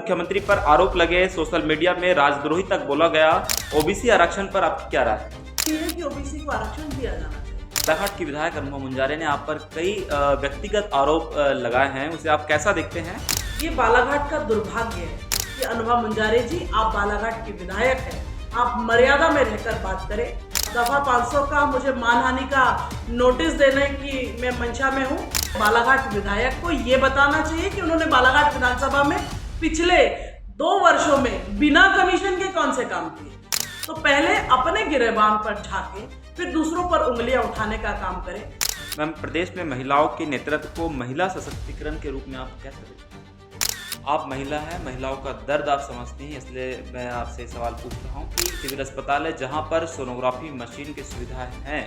मुख्यमंत्री पर आरोप लगे, सोशल मीडिया में राजद्रोही तक बोला गया। ओबीसी आरक्षण पर आपकी क्या राय है? ये है कि ओबीसी को आरक्षण दिया जाना चाहिए। बालाघाट की विधायक अनुभा मुंजारे ने आप पर कई व्यक्तिगत आरोप लगाए हैं, उसे आप कैसा देखते हैं? ये बालाघाट का दुर्भाग्य है कि अनुभा मुंजारे जी, आप बालाघाट की विधायक हैं, आप मर्यादा में रहकर बात करें। दफा 500 का मुझे मानहानि का नोटिस देने की मैं मंशा में हूँ। बालाघाट विधायक को ये बताना चाहिए कि उन्होंने बालाघाट विधानसभा में पिछले 2 वर्षों में बिना कमीशन के कौन से काम किए। तो पहले अपने गिरेबान पर झांके, फिर दूसरों पर उंगलियां उठाने का काम करें। मैम, प्रदेश में महिलाओं के नेतृत्व को महिला सशक्तिकरण के रूप में आप कैसे देखते हैं? आप महिला हैं, महिलाओं का दर्द आप समझती हैं, इसलिए मैं आपसे सवाल पूछ रहा हूँ कि सिविल अस्पताल है जहाँ पर सोनोग्राफी मशीन की सुविधाएं हैं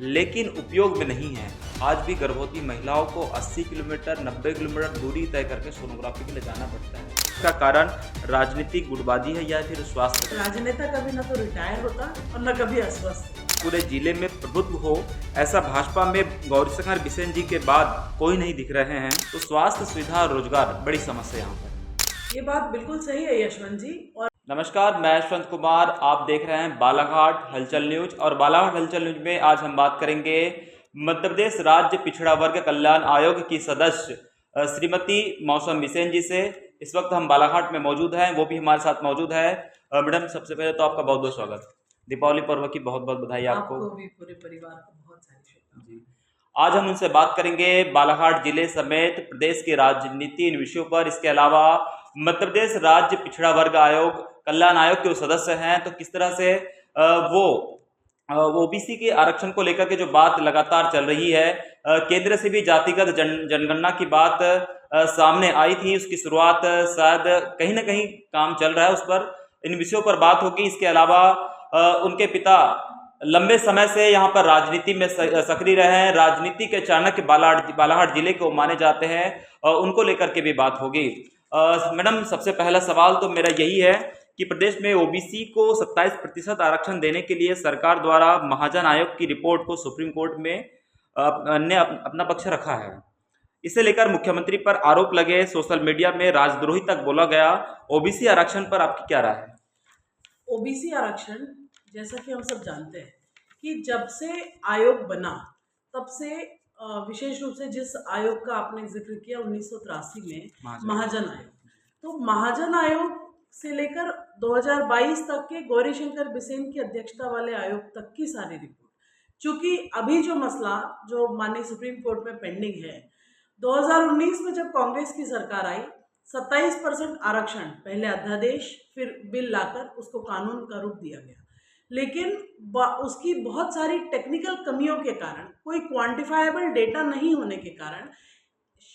लेकिन उपयोग में नहीं है। आज भी गर्भवती महिलाओं को 80 किलोमीटर 90 किलोमीटर दूरी तय करके सोनोग्राफी के लिए जाना पड़ता है। इसका कारण राजनीतिक गुटबाजी है या फिर स्वास्थ्य? राजनेता कभी न तो रिटायर होता और न कभी अस्वस्थ। पूरे जिले में प्रभुत्व हो ऐसा भाजपा में गौरीशंकर बिसेन जी के बाद कोई नहीं दिख रहे हैं, तो स्वास्थ्य सुविधा और रोजगार बड़ी समस्या यहाँ पर। ये बात बिल्कुल सही है यशवंत जी। और नमस्कार, मैं यशवंत कुमार, आप देख रहे हैं बालाघाट हलचल न्यूज। और बालाघाट हलचल न्यूज में आज हम बात करेंगे मध्य प्रदेश राज्य पिछड़ा वर्ग कल्याण आयोग की सदस्य श्रीमती मौसम बिसेन जी से। इस वक्त हम बालाघाट में मौजूद हैं, वो भी हमारे साथ मौजूद है। मैडम, सबसे पहले तो आपका बहुत बहुत स्वागत। दीपावली पर्व की बहुत बहुत बधाई आपको भी, पूरे परिवार को बहुत सारी शुभकामनाएं। जी। आज हम उनसे बात करेंगे बालाघाट जिले समेत प्रदेश की राजनीति इन विषयों पर। इसके अलावा मध्य प्रदेश राज्य पिछड़ा वर्ग आयोग कल्याण आयोग के सदस्य हैं, तो किस तरह से वो ओबीसी के आरक्षण को लेकर के जो बात लगातार चल रही है, केंद्र से भी जातिगत जनगणना की बात सामने आई थी, उसकी शुरुआत शायद कहीं ना कहीं काम चल रहा है, उस पर इन विषयों पर बात होगी। इसके अलावा उनके पिता लंबे समय से यहाँ पर राजनीति में सक्रिय रहे हैं, राजनीति के चाणक्य बालाघाट जिले को माने जाते हैं, उनको लेकर के भी बात होगी। मैडम, सबसे पहला सवाल तो मेरा यही है कि प्रदेश में ओबीसी को 27% आरक्षण देने के लिए सरकार द्वारा महाजन आयोग की रिपोर्ट को सुप्रीम कोर्ट में ने अपना पक्ष रखा है। इसे लेकर मुख्यमंत्री पर आरोप लगे, सोशल मीडिया में राजद्रोही तक बोला गया। ओबीसी आरक्षण पर आपकी क्या राय है? ओबीसी आरक्षण, जैसा कि हम सब जानते हैं कि जब से आयोग बना तब से विशेष रूप से जिस आयोग का आपने जिक्र किया 1983 में महाजन आयोग, तो महाजन आयोग से लेकर 2022 तक के गौरीशंकर बिसेन की अध्यक्षता वाले आयोग तक की सारी रिपोर्ट, चूंकि अभी जो मसला जो माननीय सुप्रीम कोर्ट में पेंडिंग है, 2019 में जब कांग्रेस की सरकार आई, 27% आरक्षण पहले अध्यादेश फिर बिल लाकर उसको कानून का रूप दिया गया, लेकिन उसकी बहुत सारी टेक्निकल कमियों के कारण, कोई क्वांटिफाइबल डेटा नहीं होने के कारण,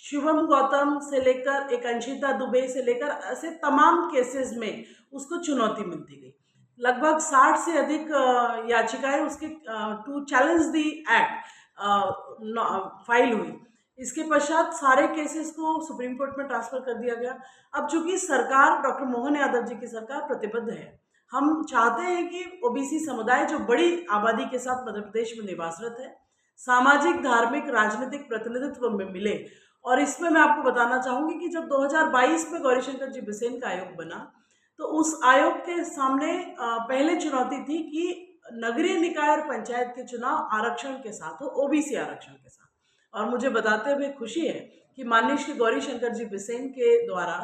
शुभम गौतम से लेकर एक अंशिता दुबे से लेकर ऐसे तमाम केसेस में उसको चुनौती मिलती गई। लगभग 60 से अधिक याचिकाएं उसके to challenge the act file हुई। इसके पश्चात सारे केसेस को सुप्रीम कोर्ट में ट्रांसफर कर दिया गया। अब चूंकि सरकार, डॉक्टर मोहन यादव जी की सरकार प्रतिबद्ध है, हम चाहते हैं कि ओबीसी समुदाय जो बड़ी आबादी के साथ मध्य प्रदेश में निवासरत है, सामाजिक, धार्मिक, राजनीतिक प्रतिनिधित्व में मिले। और इसमें मैं आपको बताना चाहूँगी कि जब 2022 में गौरीशंकर जी बिसेन का आयोग बना, तो उस आयोग के सामने पहले चुनौती थी कि नगरीय निकाय और पंचायत के चुनाव आरक्षण के साथ हो, ओबीसी आरक्षण के साथ। और मुझे बताते हुए खुशी है कि माननीय श्री गौरीशंकर जी बिसेन के द्वारा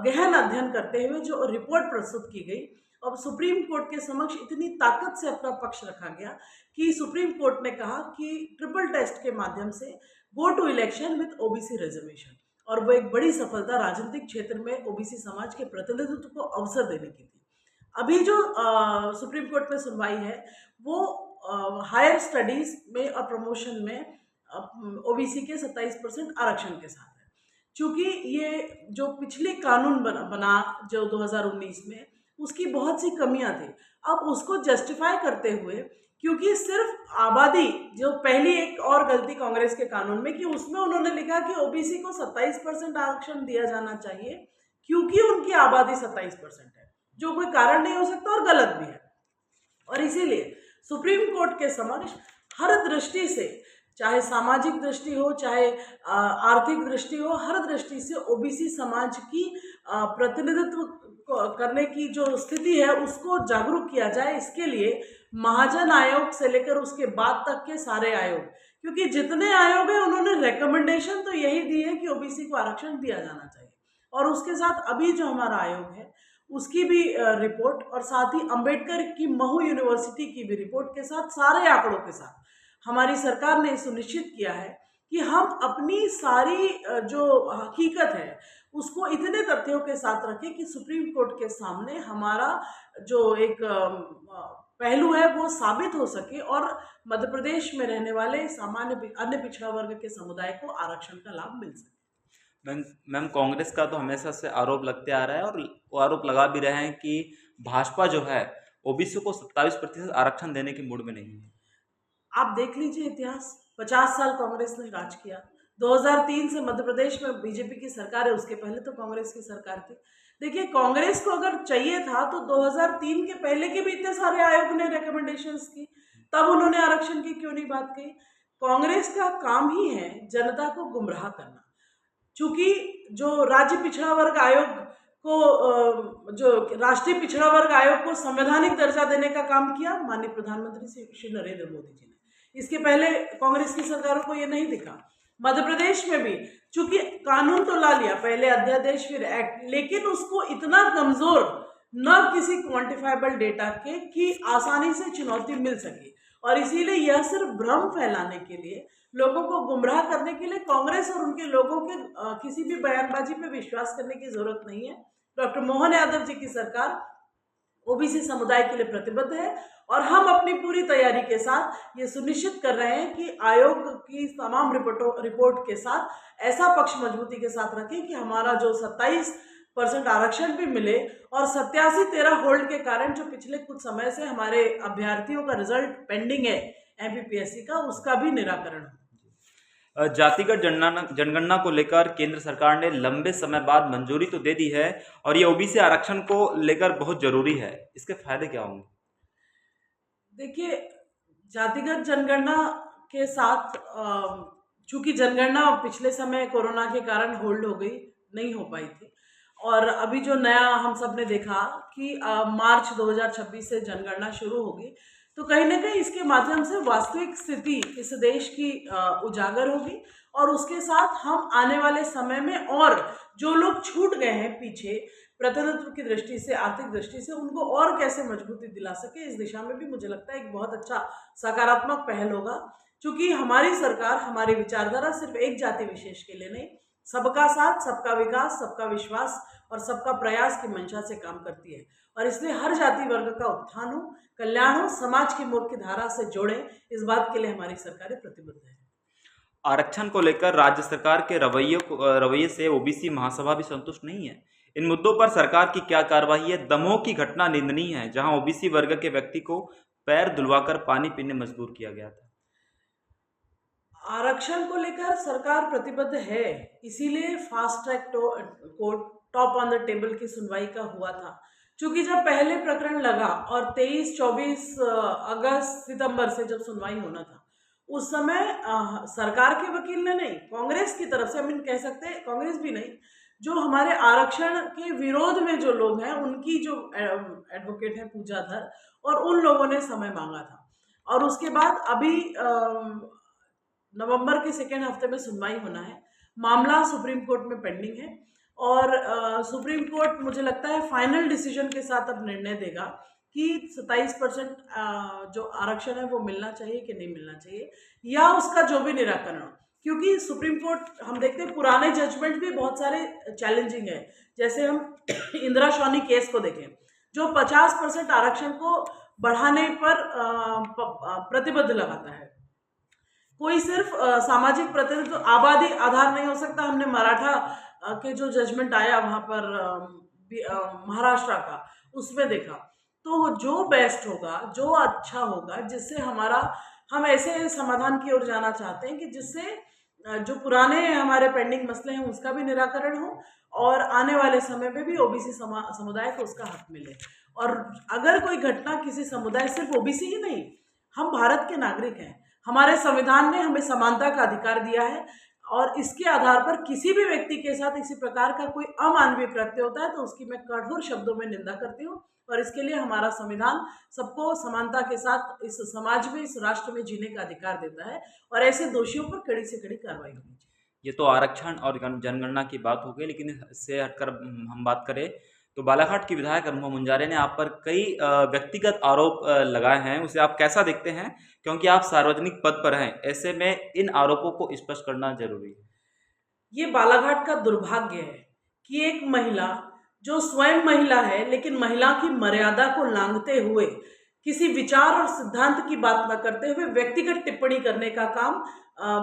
गहन अध्ययन करते हुए जो रिपोर्ट प्रस्तुत की गई और सुप्रीम कोर्ट के समक्ष इतनी ताकत से अपना पक्ष रखा गया कि सुप्रीम कोर्ट ने कहा कि ट्रिपल टेस्ट के माध्यम से go to election with OBC reservation, और वो एक बड़ी सफलता राजनीतिक क्षेत्र में ओबीसी समाज के प्रतिनिधित्व को अवसर देने की थी। अभी जो सुप्रीम कोर्ट में सुनवाई है वो हायर स्टडीज में और प्रमोशन में ओबीसी के 27% आरक्षण के साथ है। चूँकि ये जो पिछले कानून बना जो 2019 में, उसकी बहुत सी कमियां थी। अब उसको जस्टिफाई करते हुए, क्योंकि सिर्फ आबादी, जो पहली एक और गलती कांग्रेस के कानून में कि उसमें उन्होंने लिखा कि ओबीसी को 27% आरक्षण दिया जाना चाहिए क्योंकि उनकी आबादी 27% है, जो कोई कारण नहीं हो सकता और गलत भी है। और इसीलिए सुप्रीम कोर्ट के समक्ष हर दृष्टि से चाहे सामाजिक दृष्टि हो, चाहे आर्थिक दृष्टि हो, हर दृष्टि से ओबीसी समाज की प्रतिनिधित्व करने की जो स्थिति है उसको जागरूक किया जाए। इसके लिए महाजन आयोग से लेकर उसके बाद तक के सारे आयोग, क्योंकि जितने आयोग हैं उन्होंने रिकमेंडेशन तो यही दी है कि ओबीसी को आरक्षण दिया जाना चाहिए। और उसके साथ अभी जो हमारा आयोग है उसकी भी रिपोर्ट, और साथ ही अंबेडकर की महू यूनिवर्सिटी की भी रिपोर्ट के साथ, सारे आंकड़ों के साथ हमारी सरकार ने सुनिश्चित किया है कि हम अपनी सारी जो हकीकत है उसको इतने तथ्यों के साथ रखें कि सुप्रीम कोर्ट के सामने हमारा जो एक पहलू है वो साबित हो सके और मध्य प्रदेश में रहने वाले सामान्य अन्य पिछड़ा वर्ग के समुदाय को आरक्षण का लाभ मिल सके। मैम कांग्रेस का तो हमेशा से आरोप लगते आ रहा है और वो आरोप लगा भी रहे हैं कि भाजपा जो है ओबीसी को 27% आरक्षण देने के मूड में नहीं है। आप देख लीजिए इतिहास, 50 साल कांग्रेस ने राज किया। 2003 से मध्य प्रदेश में बीजेपी की सरकार है, उसके पहले तो कांग्रेस की सरकार थी। देखिए, कांग्रेस को अगर चाहिए था तो 2003 के पहले के भी इतने सारे आयोग ने रिकमेंडेशंस की, तब उन्होंने आरक्षण की क्यों नहीं बात कही। कांग्रेस का काम ही है जनता को गुमराह करना। चूंकि जो राज्य पिछड़ा वर्ग आयोग को जो राष्ट्रीय पिछड़ा वर्ग आयोग को संवैधानिक दर्जा देने का काम किया माननीय प्रधानमंत्री श्री नरेंद्र मोदी जी ने, इसके पहले कांग्रेस की सरकारों को ये नहीं दिखा। मध्य प्रदेश में भी चूंकि कानून तो ला लिया, पहले अध्यादेश फिर एक्ट, लेकिन उसको इतना कमजोर, न किसी क्वांटिफाइबल डेटा के कि आसानी से चुनौती मिल सके, और इसीलिए यह सिर्फ भ्रम फैलाने के लिए, लोगों को गुमराह करने के लिए कांग्रेस और उनके लोगों के किसी भी बयानबाजी पे विश्वास करने की जरूरत नहीं है। डॉक्टर मोहन यादव जी की सरकार ओबीसी समुदाय के लिए प्रतिबद्ध है और हम अपनी पूरी तैयारी के साथ ये सुनिश्चित कर रहे हैं कि आयोग की तमाम रिपोर्ट के साथ ऐसा पक्ष मजबूती के साथ रखें कि हमारा जो 27% आरक्षण भी मिले, और 87-13 होल्ड के कारण जो पिछले कुछ समय से हमारे अभ्यर्थियों का रिजल्ट पेंडिंग है एमपीपीएससी का, उसका भी निराकरण हो। जातिगत जनगणना को लेकर केंद्र सरकार ने लंबे समय बाद मंजूरी तो दे दी है और ये ओबीसी आरक्षण को लेकर बहुत जरूरी है, इसके फायदे क्या होंगे? देखिए, जातिगत जनगणना के साथ चूंकि जनगणना पिछले समय कोरोना के कारण होल्ड हो गई, नहीं हो पाई थी, और अभी जो नया हम सब ने देखा कि मार्च 2026 से जनगणना शुरू होगी, तो कहीं ना कहीं इसके माध्यम से वास्तविक स्थिति इस देश की उजागर होगी, और उसके साथ हम आने वाले समय में और जो लोग छूट गए हैं पीछे प्रतिनिधित्व की दृष्टि से, आर्थिक दृष्टि से, उनको और कैसे मजबूती दिला सके, इस दिशा में भी मुझे लगता है एक बहुत अच्छा सकारात्मक पहल होगा। क्योंकि हमारी सरकार, हमारी विचारधारा सिर्फ एक जाति विशेष के लिए नहीं, सबका साथ, सबका विकास, सबका विश्वास और सबका प्रयास की मंशा से काम करती है, और इसलिए हर जाति वर्ग का उत्थान हो, कल्याण हो, समाज की मुख्य धारा से जोड़े, इस बात के लिए हमारी सरकारें प्रतिबद्ध है। आरक्षण को लेकर राज्य सरकार के रवैये से ओबीसी महासभा भी संतुष्ट नहीं है। इन मुद्दों पर सरकार की क्या कार्रवाई है? दमोह की घटना निंदनीय है, जहां ओबीसी वर्ग के व्यक्ति को पैर धुलवाकर पानी पीने मजबूर किया गया था। आरक्षण को लेकर सरकार प्रतिबद्ध है, इसीलिए fast track court top on the table की सुनवाई का हुआ था। क्योंकि जब पहले प्रकरण लगा और 23-24 अगस्त सितंबर से जब सुनवाई होना था, उस समय सरकार के वकील ने नहीं, कांग्रेस की तरफ से, हम कह सकते हैं कांग्रेस भी नहीं, जो हमारे आरक्षण के विरोध में जो लोग हैं, उनकी जो एडवोकेट है पूजा धर, और उन लोगों ने समय मांगा था। और उसके बाद अभी नवंबर के सेकेंड हफ्ते में सुनवाई होना है। मामला सुप्रीम कोर्ट में पेंडिंग है, और सुप्रीम कोर्ट मुझे लगता है फाइनल डिसीजन के साथ अब निर्णय देगा कि 27% जो आरक्षण है वो मिलना चाहिए कि नहीं मिलना चाहिए, या उसका जो भी निराकरण हो। क्योंकि सुप्रीम कोर्ट, हम देखते हैं पुराने जजमेंट भी बहुत सारे चैलेंजिंग है। जैसे हम इंदिरा शॉनी केस को देखें, जो 50% आरक्षण को बढ़ाने पर प्रतिबद्ध लगाता है। कोई सिर्फ सामाजिक प्रतिनिधित्व, आबादी आधार नहीं हो सकता। हमने मराठा के जो जजमेंट आया वहाँ पर महाराष्ट्र का, उसमें देखा, तो जो बेस्ट होगा, जो अच्छा होगा, जिससे हम ऐसे समाधान की ओर जाना चाहते हैं कि जिससे जो पुराने हमारे पेंडिंग मसले हैं उसका भी निराकरण हो, और आने वाले समय में भी ओबीसी समुदाय को उसका हक मिले। और अगर कोई घटना किसी समुदाय, सिर्फ ओबीसी ही नहीं, हम भारत के नागरिक हैं, हमारे संविधान ने हमें समानता का अधिकार दिया है और इसके आधार पर किसी भी व्यक्ति के साथ इसी प्रकार का कोई अमानवीय कृत्य होता है तो उसकी मैं कठोर शब्दों में निंदा करती हूँ। और इसके लिए हमारा संविधान सबको समानता के साथ इस समाज में, इस राष्ट्र में जीने का अधिकार देता है और ऐसे दोषियों पर कड़ी से कड़ी कार्रवाई होनी चाहिए। ये तो आरक्षण और जनगणना की बात हो गई, लेकिन इससे हटकर हम बात करें तो बालाघाट की विधायक अनुभव मुंजारे ने आप पर कई व्यक्तिगत आरोप लगाए हैं, उसे आप कैसा देखते हैं? क्योंकि आप सार्वजनिक पद पर हैं, ऐसे में इन आरोपों को स्पष्ट करना जरूरी है। ये बालाघाट का दुर्भाग्य है कि एक महिला जो स्वयं महिला है लेकिन महिला की मर्यादा को लांघते हुए किसी विचार और सिद्धांत की बात न करते हुए व्यक्तिगत टिप्पणी करने का काम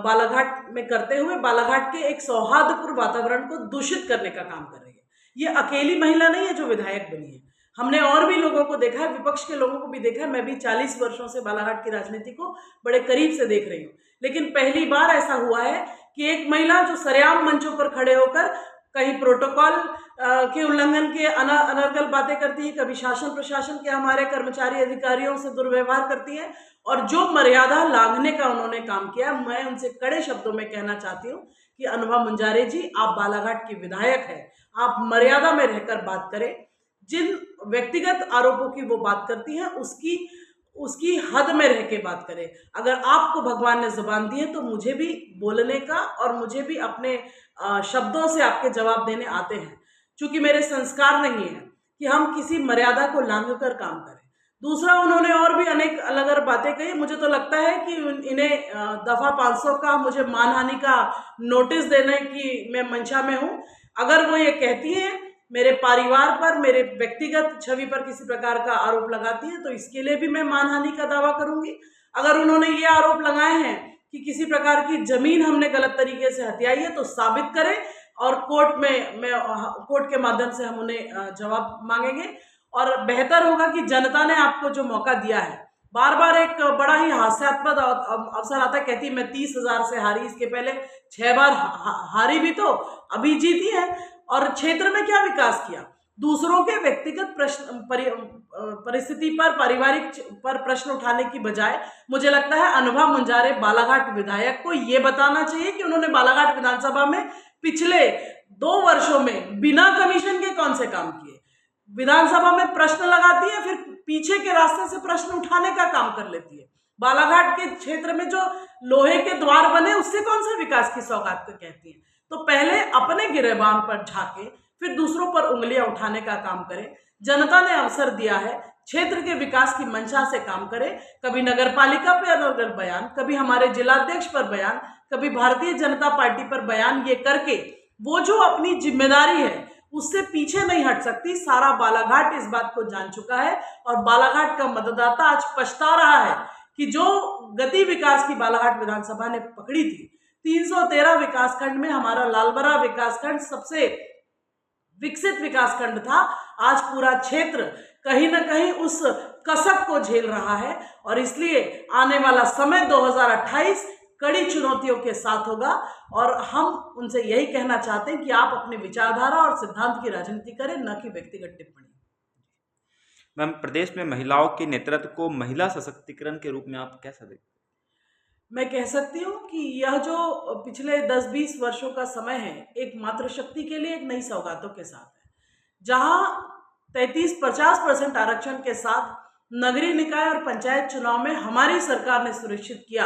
बालाघाट में करते हुए बालाघाट के एक सौहार्दपूर्ण वातावरण को दूषित करने का काम कर रही है। ये अकेली महिला नहीं है जो विधायक बनी है, हमने और भी लोगों को देखा है, विपक्ष के लोगों को भी देखा है। मैं भी 40 वर्षों से बालाघाट की राजनीति को बड़े करीब से देख रही हूँ, लेकिन पहली बार ऐसा हुआ है कि एक महिला जो सरेआम मंचों पर खड़े होकर कहीं प्रोटोकॉल के उल्लंघन के अनर्गल बातें करती है, कभी शासन प्रशासन के हमारे कर्मचारी अधिकारियों से दुर्व्यवहार करती है और जो मर्यादा लांघने का उन्होंने काम किया, मैं उनसे कड़े शब्दों में कहना चाहती हूँ कि अनुभव मुंजारे जी, आप बालाघाट की विधायक हैं, आप मर्यादा में रहकर बात करें। जिन व्यक्तिगत आरोपों की वो बात करती हैं उसकी हद में रह के बात करें। अगर आपको भगवान ने जुबान दी है तो मुझे भी बोलने का और मुझे भी अपने शब्दों से आपके जवाब देने आते हैं, क्योंकि मेरे संस्कार नहीं है कि हम किसी मर्यादा को लांघ कर काम करें। दूसरा, उन्होंने और भी अनेक अलग अलग बातें कही। मुझे तो लगता है कि इन्हें दफा 500 का मुझे मानहानि का नोटिस देने की मैं मंशा में हूँ। अगर वो ये कहती हैं मेरे परिवार पर, मेरे व्यक्तिगत छवि पर किसी प्रकार का आरोप लगाती है तो इसके लिए भी मैं मानहानि का दावा करूंगी। अगर उन्होंने ये आरोप लगाए हैं कि किसी प्रकार की जमीन हमने गलत तरीके से हथियाई है तो साबित करें और कोर्ट के माध्यम से हम उन्हें जवाब मांगेंगे। और बेहतर होगा कि जनता ने आपको जो मौका दिया है, बार बार एक बड़ा ही हास्यास्पद अवसर आता है, कहती है मैं 30,000 से हारी, इसके पहले 6 बार हारी भी तो अभी जीती है। और क्षेत्र में क्या विकास किया? दूसरों के व्यक्तिगत परिस्थिति पर, पारिवारिक पर प्रश्न उठाने की बजाय मुझे लगता है अनुभव मुंजारे बालाघाट विधायक को ये बताना चाहिए कि उन्होंने बालाघाट विधानसभा में पिछले 2 वर्षों में बिना कमीशन के कौन से काम किए। विधानसभा में प्रश्न लगाती है, फिर पीछे के रास्ते से प्रश्न उठाने का काम कर लेती है। बालाघाट के क्षेत्र में जो लोहे के द्वार बने उससे कौन सा विकास की सौगात को कहती है? तो पहले अपने गिरेबान पर झांके, फिर दूसरों पर उंगलियां उठाने का काम करें। जनता ने अवसर दिया है, क्षेत्र के विकास की मंशा से काम करें। कभी नगर पालिका पर अलग बयान, कभी हमारे जिलाध्यक्ष पर बयान, कभी भारतीय जनता पार्टी पर बयान, ये करके वो जो अपनी जिम्मेदारी है उससे पीछे नहीं हट सकती। सारा बालाघाट इस बात को जान चुका है और बालाघाट का मतदाता आज पछता रहा है कि जो गति विकास की बालाघाट विधानसभा ने पकड़ी थी, 313 विकासखंड में हमारा लालबरा विकासखंड सबसे विकसित विकासखंड था। आज पूरा क्षेत्र कहीं ना कहीं उस कसक को झेल रहा है और इसलिए आने वाला समय 2028 कड़ी चुनौतियों के साथ होगा और हम उनसे यही कहना चाहते हैं कि आप अपने विचारधारा और सिद्धांत की राजनीति करें, न कि व्यक्तिगत टिप्पणी। मैम, प्रदेश में महिलाओं के नेतृत्व को महिला सशक्तिकरण के रूप में आप कैसा देखते हैं? मैं कह सकती हूँ कि यह जो पिछले 10-20 वर्षों का समय है, एक मातृशक्ति के लिए एक नई सौगातों के साथ है, जहाँ 33-50% आरक्षण के साथ नगरीय निकाय और पंचायत चुनाव में हमारी सरकार ने सुनिश्चित किया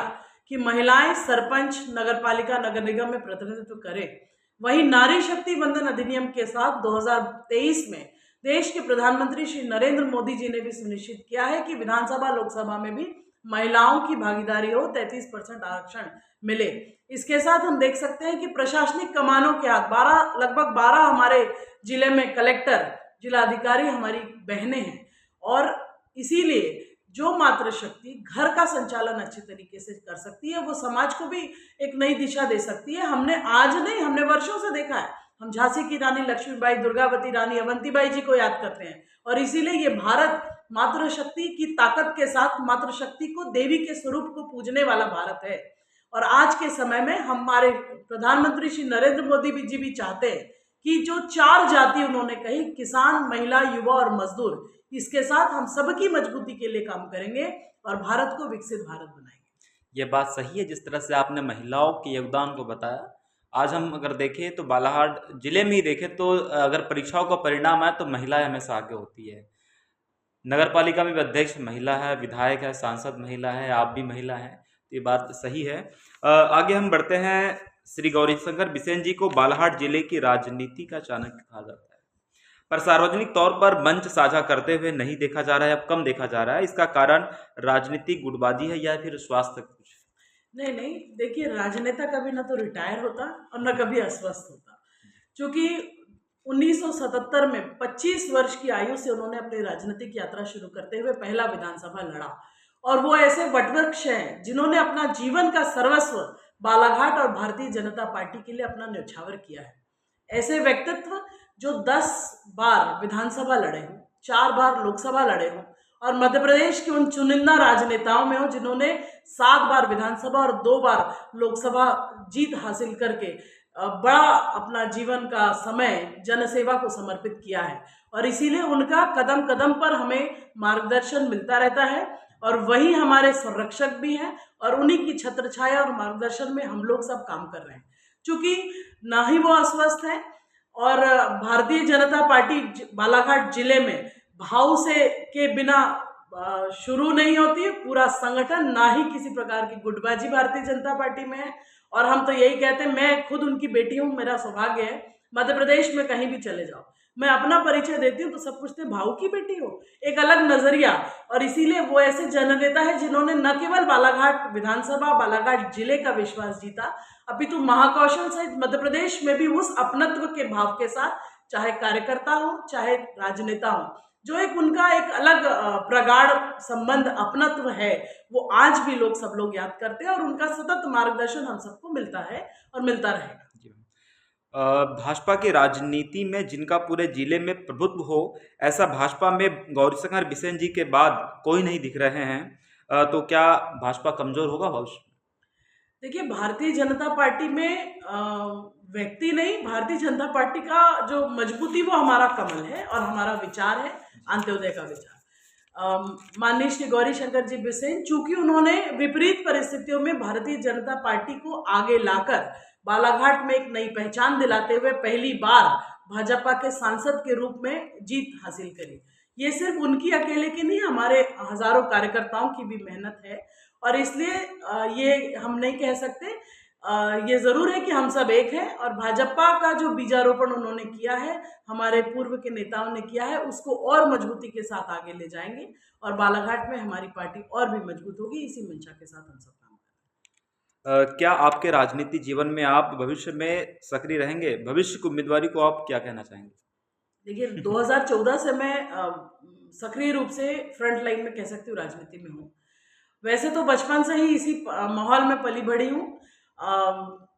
कि महिलाएं सरपंच, नगरपालिका, नगर निगम में प्रतिनिधित्व करें। वहीं नारी शक्ति वंदन अधिनियम के साथ 2023 में देश के प्रधानमंत्री श्री नरेंद्र मोदी जी ने भी सुनिश्चित किया है कि विधानसभा, लोकसभा में भी महिलाओं की भागीदारी हो, 33% आरक्षण मिले। इसके साथ हम देख सकते हैं कि प्रशासनिक कमानों के हाथ लगभग 12 हमारे जिले में कलेक्टर, जिलाधिकारी हमारी बहनें हैं और इसीलिए जो मातृशक्ति घर का संचालन अच्छे तरीके से कर सकती है, वो समाज को भी एक नई दिशा दे सकती है। हमने आज नहीं, हमने वर्षों से देखा है। हम झांसी की रानी लक्ष्मीबाई, दुर्गावती रानी, अवंतीबाई जी को याद करते हैं और इसीलिए ये भारत मातृशक्ति की ताकत के साथ मातृशक्ति को, देवी के स्वरूप को पूजने वाला भारत है। और आज के समय में हमारे प्रधानमंत्री श्री नरेंद्र मोदी जी भी चाहते हैं कि जो 4 जाति उन्होंने कही, किसान, महिला, युवा और मजदूर, इसके साथ हम सबकी मजबूती के लिए काम करेंगे और भारत को विकसित भारत बनाएंगे। ये बात सही है जिस तरह से आपने महिलाओं के योगदान को बताया। आज हम अगर देखें तो बालाघाट जिले में ही देखें तो अगर परीक्षाओं का परिणाम आए तो महिलाएं हमेशा आगे होती है। नगर पालिका में भी अध्यक्ष महिला है, विधायक है, सांसद महिला है, आप भी महिला हैं, तो ये बात सही है। आगे हम बढ़ते हैं। श्री गौरीशंकर बिसेन जी को बालाघाट जिले की राजनीति का चाणक्य कहा जाता है, पर सार्वजनिक तौर पर मंच साझा करते हुए नहीं देखा जा रहा है, अब कम देखा जा रहा है। इसका कारण राजनीतिक गुटबाजी है या फिर स्वास्थ्य कुछ? नहीं नहीं, देखिए, राजनेता कभी ना तो रिटायर होता और ना कभी अस्वस्थ होता। क्योंकि 1977 में 25 वर्ष की आयु से उन्होंने अपनी राजनीतिक यात्रा शुरू करते हुए पहला विधानसभा लड़ा, और वो ऐसे वटवृक्ष हैं जिन्होंने अपना जीवन का सर्वस्व बालाघाट और भारतीय जनता पार्टी के लिए अपना न्यौछावर किया है। ऐसे व्यक्तित्व जो 10 बार विधानसभा लड़े हों, 4 बार लोकसभा लड़े हों, और मध्य प्रदेश के उन चुनिंदा राजनेताओं में हो जिन्होंने 7 बार विधानसभा और 2 बार लोकसभा जीत हासिल करके बड़ा अपना जीवन का समय जनसेवा को समर्पित किया है। और इसीलिए उनका कदम कदम पर हमें मार्गदर्शन मिलता रहता है, और वही हमारे संरक्षक भी हैं, और उन्हीं की छत्र छाया और मार्गदर्शन में हम लोग सब काम कर रहे हैं। चूँकि ना ही वो अस्वस्थ हैं, और भारतीय जनता पार्टी बालाघाट जिले में भाव से के बिना शुरू नहीं होती है। पूरा संगठन, ना ही किसी प्रकार की गुटबाजी भारतीय जनता पार्टी में है। और हम तो यही कहते हैं, मैं खुद उनकी बेटी हूँ, मेरा सौभाग्य है, मध्य प्रदेश में कहीं भी चले जाओ, मैं अपना परिचय देती हूँ तो सब पूछते हैं भाऊ की बेटी हो, एक अलग नजरिया। और इसीलिए वो ऐसे जननेता है जिन्होंने न केवल बालाघाट विधानसभा, बालाघाट जिले का विश्वास जीता, अपितु महाकौशल सहित मध्य प्रदेश में भी उस अपनत्व के भाव के साथ, चाहे कार्यकर्ता हो चाहे राजनेता हो, जो एक उनका एक अलग प्रगाढ़ संबंध अपनत्व है, वो आज भी लोग सब लोग याद करते हैं, और उनका सतत मार्गदर्शन हम सबको मिलता है और मिलता रहेगा। भाजपा की राजनीति में जिनका पूरे जिले में प्रभुत्व हो, ऐसा भाजपा में गौरीशंकर बिसेन जी के बाद कोई नहीं दिख रहे हैं, तो क्या भाजपा कमजोर होगा भविष्य में? देखिए, भारतीय जनता पार्टी में व्यक्ति नहीं, भारतीय जनता पार्टी का जो मजबूती वो हमारा कमल है और हमारा विचार है, अंत्योदय का विचार। माननीय श्री गौरीशंकर जी बिसेन, चूंकि उन्होंने विपरीत परिस्थितियों में भारतीय जनता पार्टी को आगे लाकर बालाघाट में एक नई पहचान दिलाते हुए पहली बार भाजपा के सांसद के रूप में जीत हासिल करी। ये सिर्फ उनकी अकेले की नहीं, हमारे हजारों कार्यकर्ताओं की भी मेहनत है। और इसलिए ये हम नहीं कह सकते, ये ज़रूर है कि हम सब एक हैं, और भाजपा का जो बीजारोपण उन्होंने किया है, हमारे पूर्व के नेताओं ने किया है, उसको और मजबूती के साथ आगे ले जाएंगे, और बालाघाट में हमारी पार्टी और भी मजबूत होगी। इसी मंशा के साथ हम सब काम करेंगे। क्या आपके राजनीति जीवन में आप भविष्य में सक्रिय रहेंगे? भविष्य की उम्मीदवारी को आप क्या कहना चाहेंगे? देखिए, 2014 से मैं सक्रिय रूप से फ्रंट लाइन में कह सकती हूँ राजनीति में हूँ। वैसे तो बचपन से ही इसी माहौल में पली बढ़ी हूँ।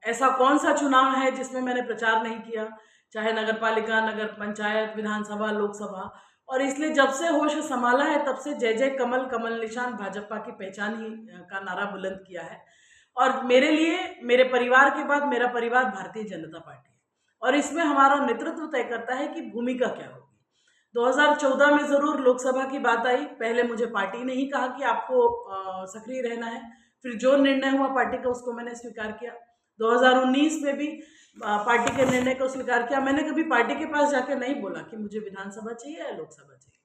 ऐसा कौन सा चुनाव है जिसमें मैंने प्रचार नहीं किया, चाहे नगर पालिका, नगर पंचायत, विधानसभा, लोकसभा। और इसलिए जब से होश संभाला है तब से जय जय कमल, कमल निशान, भाजपा की पहचान ही का नारा बुलंद किया है। और मेरे लिए, मेरे परिवार के बाद मेरा परिवार भारतीय जनता पार्टी है, और इसमें हमारा नेतृत्व तय करता है कि भूमिका क्या होगी। 2014 में ज़रूर लोकसभा की बात आई। पहले मुझे पार्टी ने ही कहा कि आपको सक्रिय रहना है, फिर जो निर्णय हुआ पार्टी का उसको मैंने स्वीकार किया। 2019 में भी पार्टी के निर्णय को स्वीकार किया। मैंने कभी पार्टी के पास जाके नहीं बोला कि मुझे विधानसभा चाहिए या लोकसभा चाहिए।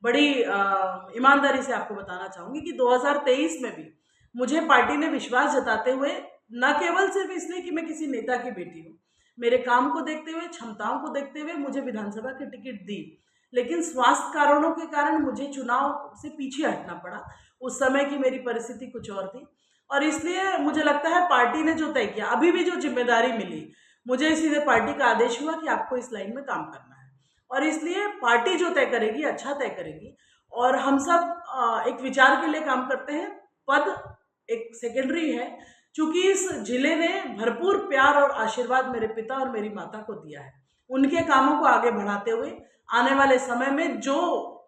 बड़ी ईमानदारी से आपको बताना चाहूँगी कि 2023 में भी मुझे पार्टी ने विश्वास जताते हुए, न केवल सिर्फ इसलिए कि मैं किसी नेता की बेटी हूँ, मेरे काम को देखते हुए, क्षमताओं को देखते हुए मुझे विधानसभा की टिकट दी, लेकिन स्वास्थ्य कारणों के कारण मुझे चुनाव से पीछे हटना पड़ा। उस समय की मेरी परिस्थिति कुछ और थी, और इसलिए मुझे लगता है पार्टी ने जो तय किया, अभी भी जो जिम्मेदारी मिली मुझे, सीधे पार्टी का आदेश हुआ कि आपको इस लाइन में काम करना है, और इसलिए पार्टी जो तय करेगी अच्छा तय करेगी। और हम सब एक विचार के लिए काम करते हैं, पद एक सेकेंडरी है। चूंकि इस जिले ने भरपूर प्यार और आशीर्वाद मेरे पिता और मेरी माता को दिया है, उनके कामों को आगे बढ़ाते हुए आने वाले समय में जो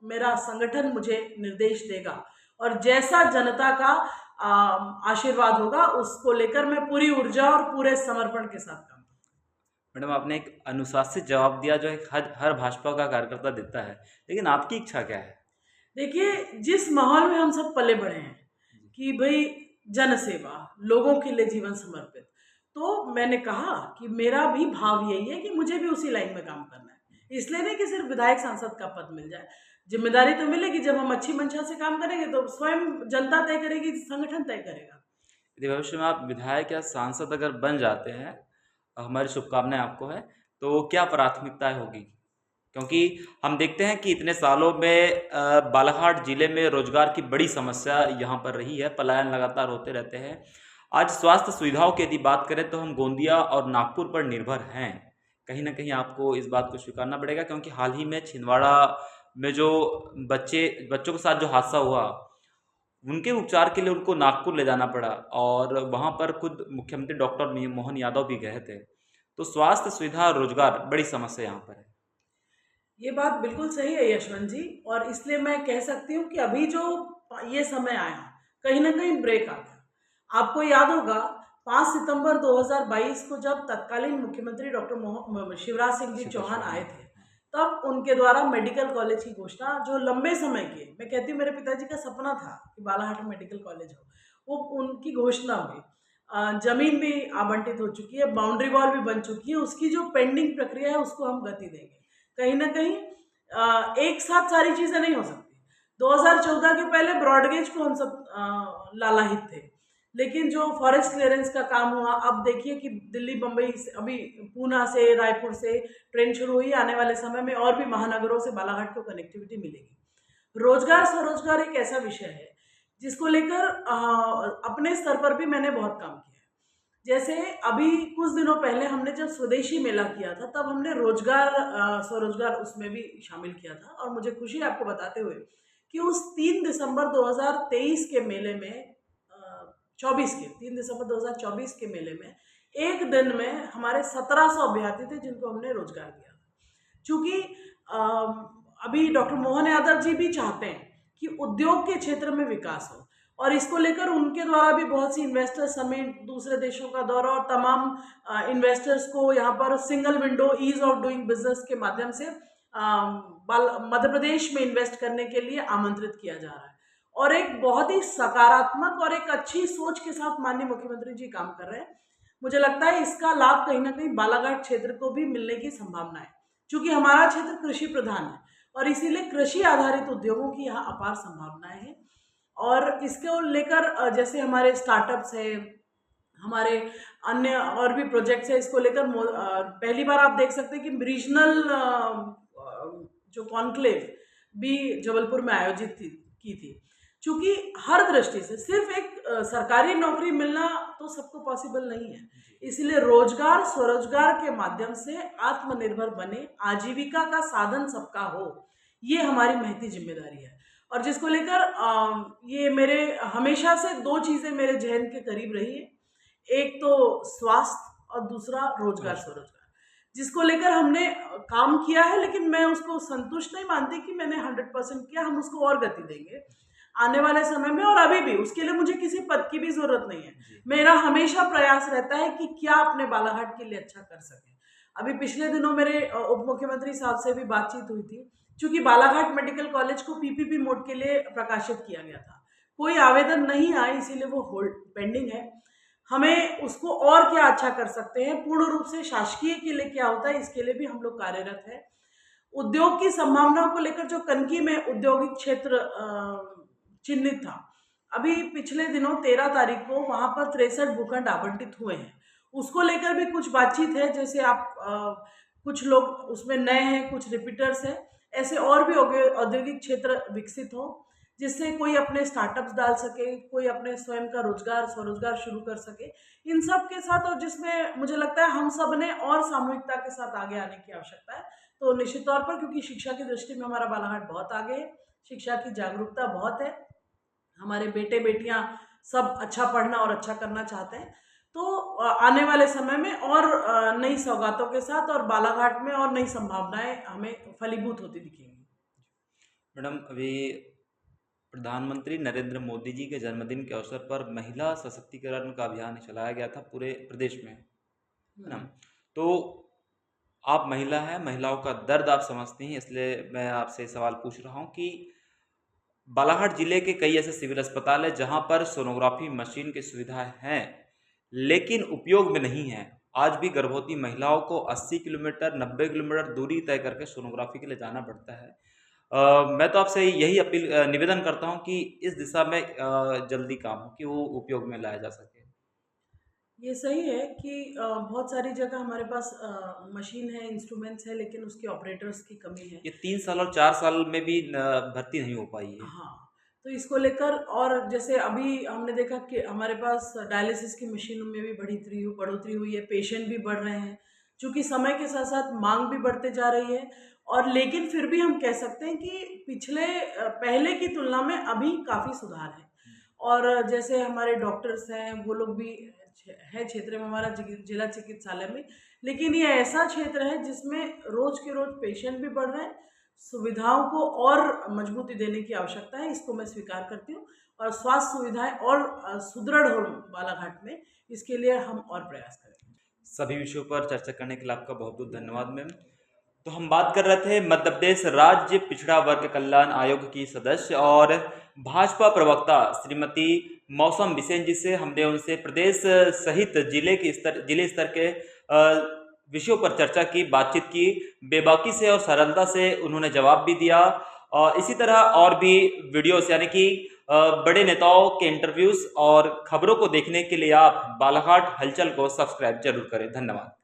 मेरा संगठन मुझे निर्देश देगा और जैसा जनता का आशीर्वाद होगा, उसको लेकर मैं पूरी ऊर्जा और पूरे समर्पण के साथ काम करूँगा। मैडम, आपने एक अनुशासित जवाब दिया जो एक हर भाजपा का कार्यकर्ता देता है, लेकिन आपकी इच्छा क्या है? देखिए, जिस माहौल में हम सब पले बढ़े हैं कि भाई जन सेवा, लोगों के लिए जीवन समर्पित। तो मैंने कहा कि मेरा भी भाव यही है कि मुझे भी उसी लाइन में काम करना है। इसलिए नहीं कि सिर्फ विधायक सांसद का पद मिल जाए, जिम्मेदारी तो मिलेगी। जब हम अच्छी मंशा से काम करेंगे तो स्वयं जनता तय करेगी, संगठन तय करेगा। यदि भविष्य में आप विधायक या सांसद अगर बन जाते हैं, हमारी शुभकामनाएं आपको है, तो क्या प्राथमिकताएं होगी? क्योंकि हम देखते हैं कि इतने सालों में बालाघाट जिले में रोजगार की बड़ी समस्या यहाँ पर रही है, पलायन लगातार होते रहते हैं। आज स्वास्थ्य सुविधाओं की यदि बात करें तो हम गोंदिया और नागपुर पर निर्भर हैं। कहीं न कहीं आपको इस बात को स्वीकारना पड़ेगा, क्योंकि हाल ही में छिंदवाड़ा में जो बच्चों के साथ जो हादसा हुआ, उनके उपचार के लिए उनको नागपुर ले जाना पड़ा और वहाँ पर खुद मुख्यमंत्री डॉक्टर मोहन यादव भी गए थे। तो स्वास्थ्य सुविधा और रोजगार बड़ी समस्या यहाँ पर है। ये बात बिल्कुल सही है यशवंत जी, और इसलिए मैं कह सकती हूँ कि अभी जो ये समय आया, कहीं ना कहीं ब्रेक आ गया। आपको याद होगा 5 सितंबर 2022 को जब तत्कालीन मुख्यमंत्री डॉक्टर शिवराज सिंह जी चौहान आए थे, तब उनके द्वारा मेडिकल कॉलेज की घोषणा, जो लंबे समय के, मैं कहती हूँ मेरे पिताजी का सपना था कि बालाघाट में मेडिकल कॉलेज हो, वो उनकी घोषणा हुई। जमीन भी आवंटित हो चुकी है, बाउंड्री वॉल भी बन चुकी है, उसकी जो पेंडिंग प्रक्रिया है उसको हम गति देंगे। कहीं ना कहीं एक साथ सारी चीजें नहीं हो सकती। 2014 के पहले ब्रॉडगेज को हम सब लालाहित थे, लेकिन जो फॉरेस्ट क्लियरेंस का काम हुआ, अब देखिए कि दिल्ली, बम्बई से, अभी पूना से, रायपुर से ट्रेन शुरू हुई। आने वाले समय में और भी महानगरों से बालाघाट को कनेक्टिविटी मिलेगी। रोजगार स्वरोजगार एक ऐसा विषय है जिसको लेकर अपने स्तर पर भी मैंने बहुत काम किया है। जैसे अभी कुछ दिनों पहले हमने जब स्वदेशी मेला किया था, तब हमने रोजगार स्वरोजगार उसमें भी शामिल किया था। और मुझे खुशी है आपको बताते हुए कि उस 3 दिसंबर 2023 के मेले में, 3 दिसंबर 2024 के मेले में, एक दिन में हमारे 1700 अभ्यर्थी थे जिनको हमने रोजगार दिया। चूंकि अभी डॉक्टर मोहन यादव जी भी चाहते हैं कि उद्योग के क्षेत्र में विकास हो, और इसको लेकर उनके द्वारा भी बहुत सी इन्वेस्टर समिट, दूसरे देशों का दौरा, और तमाम इन्वेस्टर्स को यहाँ पर single window ease of doing business के माध्यम से मध्य प्रदेश में इन्वेस्ट करने के लिए आमंत्रित किया जा रहा है। और एक बहुत ही सकारात्मक और एक अच्छी सोच के साथ माननीय मुख्यमंत्री जी काम कर रहे हैं। मुझे लगता है इसका लाभ कहीं ना कहीं बालाघाट क्षेत्र को भी मिलने की संभावना है, क्योंकि हमारा क्षेत्र कृषि प्रधान है और इसीलिए कृषि आधारित उद्योगों की यहाँ अपार संभावनाएं हैं। और इसको लेकर जैसे हमारे स्टार्टअप्स है, हमारे अन्य और भी प्रोजेक्ट्स है, इसको लेकर पहली बार आप देख सकते हैं कि रीजनल जो कॉन्क्लेव भी जबलपुर में आयोजित की थी। चूंकि हर दृष्टि से सिर्फ एक सरकारी नौकरी मिलना तो सबको पॉसिबल नहीं है, इसलिए रोजगार स्वरोजगार के माध्यम से आत्मनिर्भर बने, आजीविका का साधन सबका हो, ये हमारी महती जिम्मेदारी है। और जिसको लेकर ये मेरे हमेशा से दो चीजें मेरे जहन के करीब रही है, एक तो स्वास्थ्य और दूसरा रोजगार स्वरोजगार, जिसको लेकर हमने काम किया है। लेकिन मैं उसको संतुष्ट नहीं मानती कि मैंने 100% किया, हम उसको और गति देंगे आने वाले समय में। और अभी भी उसके लिए मुझे किसी पद की भी जरूरत नहीं है। मेरा हमेशा प्रयास रहता है कि क्या अपने बालाघाट के लिए अच्छा कर सके। अभी पिछले दिनों मेरे उप मुख्यमंत्री साहब से भी बातचीत हुई थी, क्योंकि बालाघाट मेडिकल कॉलेज को पीपीपी मोड के लिए प्रकाशित किया गया था, कोई आवेदन नहीं आए, इसीलिए वो होल्ड पेंडिंग है। हमें उसको और क्या अच्छा कर सकते हैं, पूर्ण रूप से शासकीय के लिए क्या होता है, इसके लिए भी हम लोग कार्यरत हैं। उद्योग की संभावनाओं को लेकर जो कनकी में औद्योगिक क्षेत्र चिन्हित था, अभी पिछले दिनों 13 तारीख को वहां पर 63 भूखंड आवंटित हुए हैं। उसको लेकर भी कुछ बातचीत है। जैसे आप कुछ लोग उसमें नए हैं, कुछ रिपीटर्स हैं, ऐसे और भी औद्योगिक क्षेत्र विकसित हो, जिससे कोई अपने स्टार्टअप्स डाल सके, कोई अपने स्वयं का रोजगार स्वरोजगार शुरू कर सके, इन सब के साथ। और जिसमें मुझे लगता है हम सब ने और सामूहिकता के साथ आगे आने की आवश्यकता है। तो निश्चित तौर पर, क्योंकि शिक्षा की दृष्टि में हमारा बालाघाट बहुत आगे है, शिक्षा की जागरूकता बहुत है, हमारे बेटे बेटियां सब अच्छा पढ़ना और अच्छा करना चाहते हैं, तो आने वाले समय में और नई सौगातों के साथ और बालाघाट में और नई संभावनाएं हमें फलीभूत होती दिखेंगी। मैडम, अभी प्रधानमंत्री नरेंद्र मोदी जी के जन्मदिन के अवसर पर महिला सशक्तिकरण का अभियान चलाया गया था पूरे प्रदेश में, है ना? तो आप महिला हैं, महिलाओं का दर्द आप समझती हैं, इसलिए मैं आपसे सवाल पूछ रहा हूँ कि बालाघाट जिले के कई ऐसे सिविल अस्पताल हैं जहां पर सोनोग्राफी मशीन की सुविधाएं हैं, लेकिन उपयोग में नहीं है। आज भी गर्भवती महिलाओं को 80 किलोमीटर 90 किलोमीटर दूरी तय करके सोनोग्राफी के लिए जाना पड़ता है। मैं तो आपसे यही निवेदन करता हूं कि इस दिशा में जल्दी काम हो कि वो उपयोग में लाया जा सके। ये सही है कि बहुत सारी जगह हमारे पास मशीन है, इंस्ट्रूमेंट्स है, लेकिन उसके ऑपरेटर्स की कमी है। ये 3 साल और 4 साल में भी भर्ती नहीं हो पाई है। हाँ, तो इसको लेकर और जैसे अभी हमने देखा कि हमारे पास डायलिसिस की मशीनों में भी बढ़ोतरी हुई है, पेशेंट भी बढ़ रहे हैं, चूँकि समय के साथ-साथ माँग भी बढ़ते जा रही है और लेकिन फिर भी हम कह सकते हैं कि पहले की तुलना में अभी काफ़ी सुधार है। और जैसे हमारे डॉक्टर्स हैं, वो लोग भी है क्षेत्र में हमारा जिला चिकित्सालय में, लेकिन ये ऐसा क्षेत्र है जिसमें रोज़ के रोज़ पेशेंट भी बढ़ रहे हैं, सुविधाओं को और मजबूती देने की आवश्यकता है, इसको मैं स्वीकार करती हूँ और स्वास्थ्य सुविधाएं और सुदृढ़ हो बालाघाट में, इसके लिए हम और प्रयास करेंगे। सभी विषयों पर चर्चा करने के लिए आपका बहुत बहुत धन्यवाद मैम। तो हम बात कर रहे थे मध्य प्रदेश राज्य पिछड़ा वर्ग कल्याण आयोग की सदस्य और भाजपा प्रवक्ता श्रीमती मौसम बिसेन जी से। हमने उनसे प्रदेश सहित जिले स्तर के विषयों पर चर्चा की, बातचीत की। बेबाकी से और सरलता से उन्होंने जवाब भी दिया। इसी तरह और भी वीडियोस यानी कि बड़े नेताओं के इंटरव्यूज और खबरों को देखने के लिए आप बालाघाट हलचल को सब्सक्राइब जरूर करें। धन्यवाद।